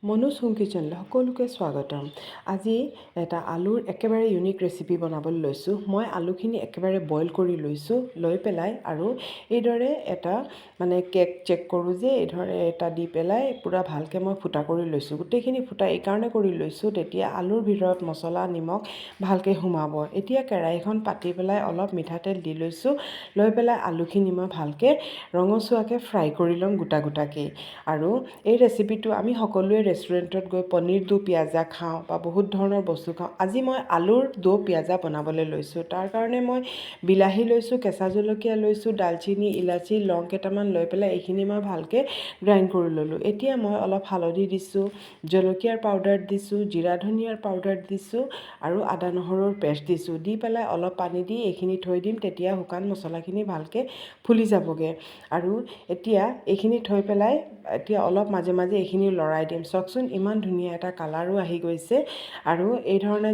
Manoj home কিচেনলৈ সকলোকে স্বাগতম। আজি এটা আলুৰ একেবাৰে ইউনিক ৰেচিপি বনাবলৈ লৈছোঁ। মই আলুখিনি একেবাৰে বইল কৰি লৈছোঁ, লৈ পেলাই আৰু এইদৰে এটা কেক চেক কৰোঁ যে এইদৰে এটা দি পেলাই পূৰা ভালকৈ মই ফুটা কৰি লৈছোঁ। গোটেইখিনি ফুটা এইকাৰণে কৰি লৈছোঁ, তেতিয়া আলুৰ ভিতৰত মছলা নিমখ ভালকৈ সোমাব। এতিয়া কেৰাহীখন পাতি পেলাই অলপ মিঠাতেল দি লৈছোঁ, লৈ পেলাই আলুখিনি মই ভালকৈ ৰঙচুৱাকৈ ফ্ৰাই কৰি ল'ম গোটা গোটাকৈ। আৰু এই ৰেচিপিটো আমি সকলোৱে ৰেষ্টুৰেণ্টত গৈ পনীৰ দো পিয়াজা খাওঁ বা বহুত ধৰণৰ বস্তু খাওঁ। আজি মই আলুৰ দো পিয়াজা বনাবলৈ লৈছোঁ। তাৰ কাৰণে মই বিলাহী লৈছোঁ, কেঁচা জলকীয়া লৈছোঁ, দালচিনি, ইলাচি, লং কেইটামান লৈ পেলাই এইখিনি মই ভালকৈ গ্ৰাইণ্ড কৰি ল'লোঁ। এতিয়া মই অলপ হালধি দিছোঁ, জলকীয়াৰ পাউডাৰ দিছোঁ, জিৰা ধনিয়াৰ পাউডাৰ দিছোঁ আৰু আদা নহৰুৰ পেষ্ট দিছোঁ। দি পেলাই অলপ পানী দি এইখিনি থৈ দিম, তেতিয়া শুকান মছলাখিনি ভালকৈ ফুলি যাবগৈ। আৰু এতিয়া এইখিনি থৈ পেলাই এতিয়া অলপ মাজে মাজে এইখিনি লৰাই দিম। চাওকচোন ইমান ধুনীয়া এটা কালাৰো আহি গৈছে। আৰু এই ধৰণে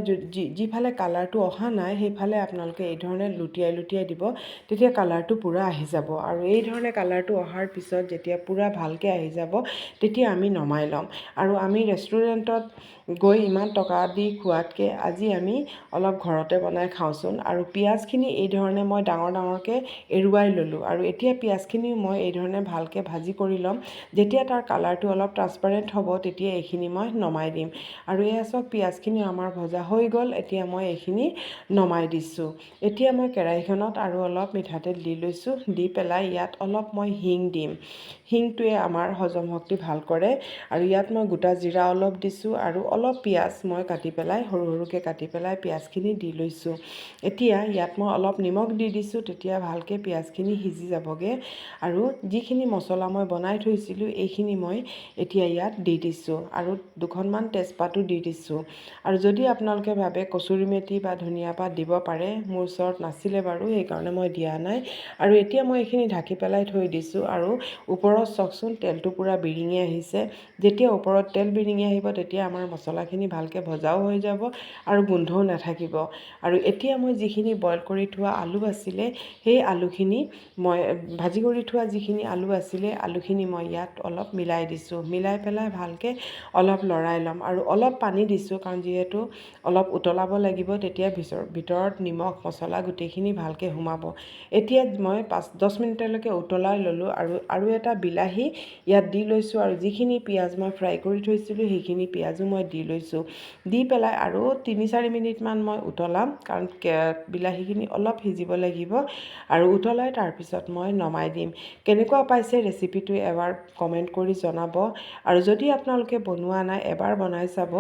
যিফালে কালাৰটো অহা নাই সেইফালে আপোনালোকে এই ধৰণে লুটিয়াই লুটিয়াই দিব, তেতিয়া কালাৰটো পূৰা আহি যাব। আৰু এই ধৰণে কালাৰটো অহাৰ পিছত যেতিয়া পূৰা ভালকৈ আহি যাব, তেতিয়া আমি নমাই ল'ম। আৰু আমি ৰেষ্টুৰেণ্টত গৈ ইমান টকা দি খোৱাতকৈ আজি আমি অলপ ঘৰতে বনাই খাওঁচোন। আৰু পিঁয়াজখিনি এই ধৰণে মই ডাঙৰ ডাঙৰকৈ এৰুৱাই ল'লোঁ। আৰু এতিয়া পিঁয়াজখিনি মই এই ধৰণে ভালকৈ ভাজি কৰি ল'ম। যেতিয়া তাৰ কালাৰটো অলপ ট্ৰান্সপাৰেণ্ট হ'ব, তেতিয়া এইখিনি মই নমাই দিম। আৰু এয়া চাওক পিঁয়াজখিনি আমাৰ ভজা হৈ গ'ল। এতিয়া মই এইখিনি নমাই দিছোঁ। এতিয়া মই কেৰাহীখনত আৰু অলপ মিঠাতেল দি লৈছোঁ, দি পেলাই ইয়াত অলপ মই হিং দিম। হিংটোৱে আমাৰ হজম শক্তি ভাল কৰে। আৰু ইয়াত মই গোটা জিৰা অলপ দিছোঁ আৰু অলপ পিঁয়াজ মই কাটি পেলাই সৰু সৰুকৈ কাটি পেলাই পিঁয়াজখিনি দি লৈছোঁ। এতিয়া ইয়াত মই অলপ নিমখ দি দিছোঁ, তেতিয়া ভালকৈ পিঁয়াজখিনি সিজি যাবগৈ। আৰু যিখিনি মছলা মই বনাই থৈছিলোঁ এইখিনি মই এতিয়া ইয়াত দি দিছোঁ আৰু দুখনমান তেজপাতো দি দিছোঁ। আৰু যদি আপোনালোকে ভাবে কচুৰি মেথি বা ধনিয়া পাত দিব পাৰে, মোৰ ওচৰত নাছিলে বাৰু, সেইকাৰণে মই দিয়া নাই। আৰু এতিয়া মই এইখিনি ঢাকি পেলাই থৈ দিছোঁ। আৰু ওপৰত চাওকচোন তেলটো পূৰা বিৰিঙি আহিছে। যেতিয়া ওপৰত তেল বিৰিঙি আহিব, তেতিয়া আমাৰ মছলাখিনি ভালকৈ ভজাও হৈ যাব আৰু গোন্ধও নাথাকিব। আৰু এতিয়া মই যিখিনি বইল কৰি থোৱা আলু আছিলে, সেই আলুখিনি মই ভাজি কৰি থোৱা যিখিনি আলু আছিলে, আলুখিনি মই ইয়াত অলপ মিলাই দিছোঁ। মিলাই পেলাই ভালকৈ অলপ লৰাই ল'ম। আৰু অলপ পানী দিছোঁ, কাৰণ যিহেতু অলপ উতলাব লাগিব, তেতিয়া ভিতৰত নিমখ মছলা গোটেইখিনি ভালকৈ সোমাব। এতিয়া মই 5-10 মিনিটলৈকে উতলাই ল'লোঁ। আৰু এটা বিলাহী ইয়াত দি লৈছোঁ। আৰু যিখিনি পিঁয়াজ মই ফ্ৰাই কৰি থৈছিলোঁ, সেইখিনি পিঁয়াজো মই দি লৈছোঁ। দি পেলাই আৰু 3-4 মিনিটমান মই উতলাম, কাৰণ বিলাহীখিনি অলপ সিজিব লাগিব। আৰু উতলাই তাৰপিছত মই নমাই দিম। কেনেকুৱা পাইছে ৰেচিপিটো এবাৰ কমেণ্ট কৰি জনাব। আৰু যদি আপোনালোকে বনোৱা নাই, এবাৰ বনাই চাব।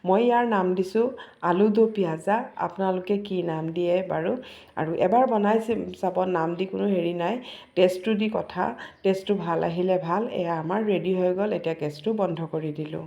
মই ইয়াৰ নাম দিছোঁ আলু দো পিয়াজা। আপোনালোকে কি নাম দিয়ে বাৰু? আৰু এবাৰ বনাই চাব, নাম দি কোনো হেৰি নাই, টেষ্টটো দি কথা। টেষ্টটো ভাল আহিলে ভাল। এয়া আমাৰ ৰেডি হৈ গ'ল। এতিয়া গেছটো বন্ধ কৰি দিলোঁ।